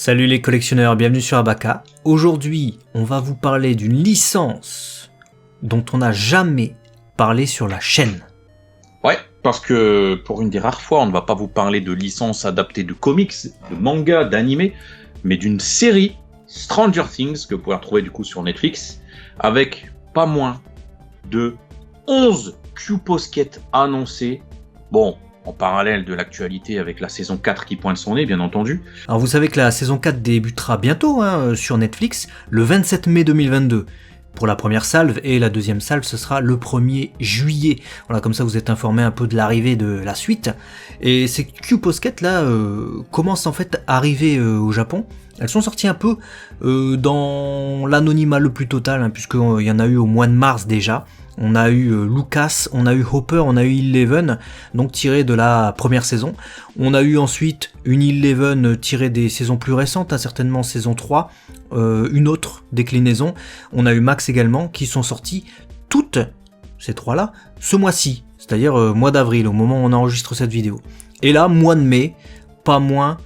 Salut les collectionneurs, bienvenue sur Abaka. Aujourd'hui, on va vous parler d'une licence dont on n'a jamais parlé sur la chaîne. Ouais, parce que pour une des rares fois, on ne va pas vous parler de licences adaptées de comics, de mangas, d'animés, mais d'une série Stranger Things que vous pouvez retrouver du coup sur Netflix, avec pas moins de 11 Q-Posket annoncés. Bon, en parallèle de l'actualité avec la saison 4 qui pointe son nez, bien entendu. Alors vous savez que la saison 4 débutera bientôt sur Netflix, le 27 mai 2022. Pour la première salve, et la deuxième salve, ce sera le 1er juillet. Voilà, comme ça vous êtes informé un peu de l'arrivée de la suite. Et ces Q-Posket là commencent en fait à arriver au Japon. Elles sont sorties un peu dans l'anonymat le plus total, puisqu'il y en a eu au mois de mars déjà. On a eu Lucas, on a eu Hopper, on a eu Eleven, donc tiré de la première saison. On a eu ensuite une Eleven tirée des saisons plus récentes, certainement saison 3, une autre déclinaison. On a eu Max également, qui sont sortis toutes, ces trois-là, ce mois-ci, c'est-à-dire mois d'avril, au moment où on enregistre cette vidéo. Et là, mois de mai, pas moins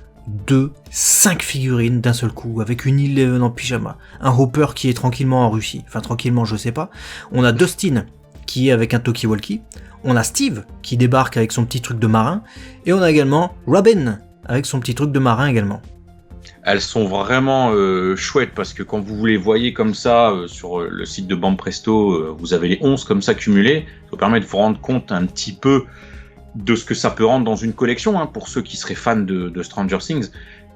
de 5 figurines d'un seul coup, avec une Eleven en pyjama, un Hopper qui est tranquillement en Russie, enfin tranquillement je sais pas, on a Dustin qui est avec un talkie-walkie, on a Steve qui débarque avec son petit truc de marin, et on a également Robin avec son petit truc de marin également. Elles sont vraiment chouettes, parce que quand vous les voyez comme ça sur le site de Banpresto, vous avez les 11 comme ça cumulés, ça vous permet de vous rendre compte un petit peu de ce que ça peut rendre dans une collection, pour ceux qui seraient fans de Stranger Things.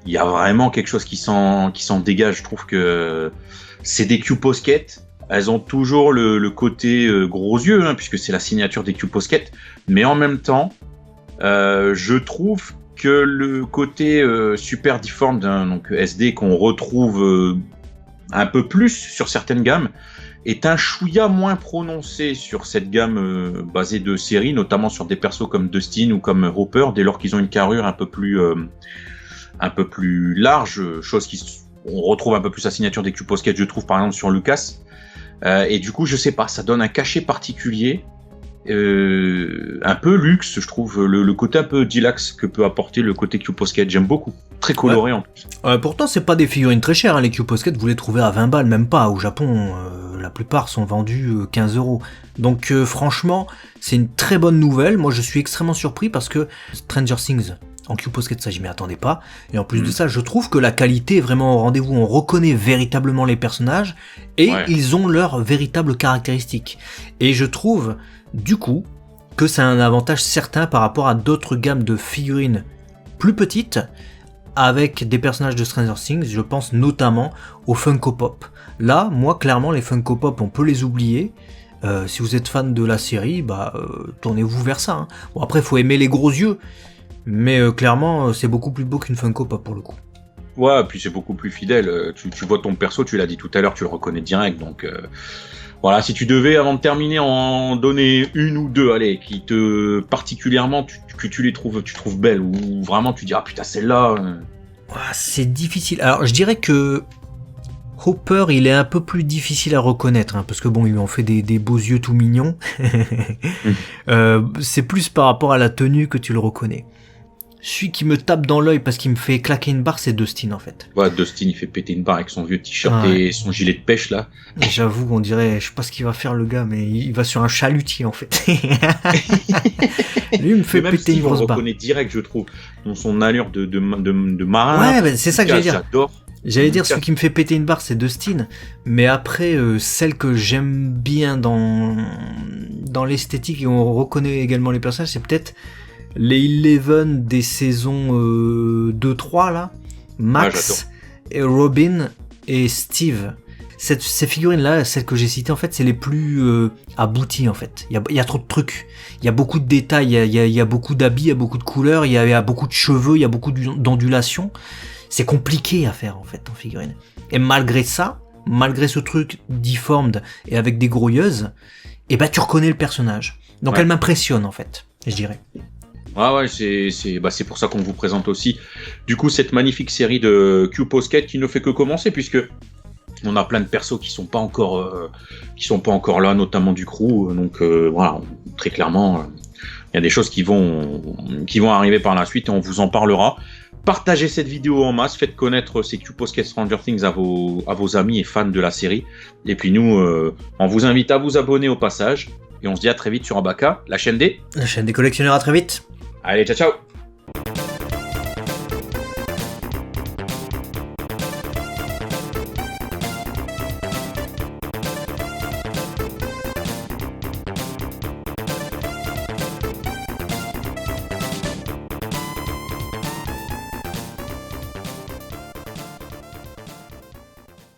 Il y a vraiment quelque chose qui s'en dégage. Je trouve que c'est des Q-Posket. Elles ont toujours le côté gros yeux, puisque c'est la signature des Q-Posket. Mais en même temps, je trouve que le côté super difforme donc SD qu'on retrouve un peu plus sur certaines gammes est un chouïa moins prononcé sur cette gamme basée de séries, notamment sur des persos comme Dustin ou comme Hopper, dès lors qu'ils ont une carrure un peu plus large, chose on retrouve un peu plus la signature des Q-Posket, je trouve, par exemple sur Lucas. Et du coup, je sais pas, ça donne un cachet particulier, un peu luxe, je trouve, le côté un peu deluxe que peut apporter le côté Q-Posket, j'aime beaucoup, très coloré en plus. Pourtant, c'est pas des figurines très chères, les Q-Posket, vous les trouvez à 20 balles, même pas, au Japon, la plupart sont vendus 15 €. Donc franchement, c'est une très bonne nouvelle, moi je suis extrêmement surpris parce que Stranger Things en Q-Posket, ça je m'y attendais pas, et en plus de ça, je trouve que la qualité est vraiment au rendez-vous, on reconnaît véritablement les personnages, et ils ont leurs véritables caractéristiques. Et je trouve, du coup, que c'est un avantage certain par rapport à d'autres gammes de figurines plus petites, avec des personnages de Stranger Things, je pense notamment aux Funko Pop. Là, moi, clairement, les Funko Pop, on peut les oublier. Si vous êtes fan de la série, tournez-vous vers ça. Bon, après, il faut aimer les gros yeux, mais clairement, c'est beaucoup plus beau qu'une Funko Pop pour le coup. Ouais, puis c'est beaucoup plus fidèle. Tu vois ton perso, tu l'as dit tout à l'heure, tu le reconnais direct, donc... Voilà, si tu devais, avant de terminer, en donner une ou deux, allez, qui te particulièrement, que tu les trouves, tu trouves belles, ou vraiment tu dis ah putain celle-là. C'est difficile. Alors je dirais que Hopper, il est un peu plus difficile à reconnaître, parce que bon, ils lui ont fait des beaux yeux tout mignons. C'est plus par rapport à la tenue que tu le reconnais. Celui qui me tape dans l'œil parce qu'il me fait claquer une barre, c'est Dustin en fait. Ouais, Dustin il fait péter une barre avec son vieux t-shirt et son gilet de pêche là. Et j'avoue, on dirait, je sais pas ce qu'il va faire le gars, mais il va sur un chalutier en fait. Lui il me fait péter une grosse barre. On le reconnaît direct, je trouve, dans son allure de marin. Ouais, bah, c'est ça que j'allais dire. J'adore. J'allais dire, celui qui me fait péter une barre, c'est Dustin. Mais après, celle que j'aime bien dans l'esthétique et on reconnaît également les personnages, c'est peut-être les Eleven des saisons 2-3 là, Max, et Robin et Steve. Ces figurines-là, celles que j'ai citées, en fait, c'est les plus abouties, en fait. Il y a trop de trucs. Il y a beaucoup de détails, il y a beaucoup d'habits, il y a beaucoup de couleurs, il y a beaucoup de cheveux, il y a beaucoup d'ondulations. C'est compliqué à faire, en fait, en figurine. Et malgré ça, malgré ce truc deformed et avec des grouilleuses, tu reconnais le personnage. Donc elle m'impressionne, en fait, je dirais. Ouais, c'est pour ça qu'on vous présente aussi, du coup, cette magnifique série de Q-Posket qui ne fait que commencer, puisque on a plein de persos qui sont pas encore là, notamment du crew. Donc voilà, très clairement, il y a des choses qui vont arriver par la suite et on vous en parlera. Partagez cette vidéo en masse, faites connaître ces Q-Posket Stranger Things à vos amis et fans de la série. Et puis nous, on vous invite à vous abonner au passage. Et on se dit à très vite sur Abaka, la chaîne des Collectionneurs, à très vite. Allez, ciao ciao.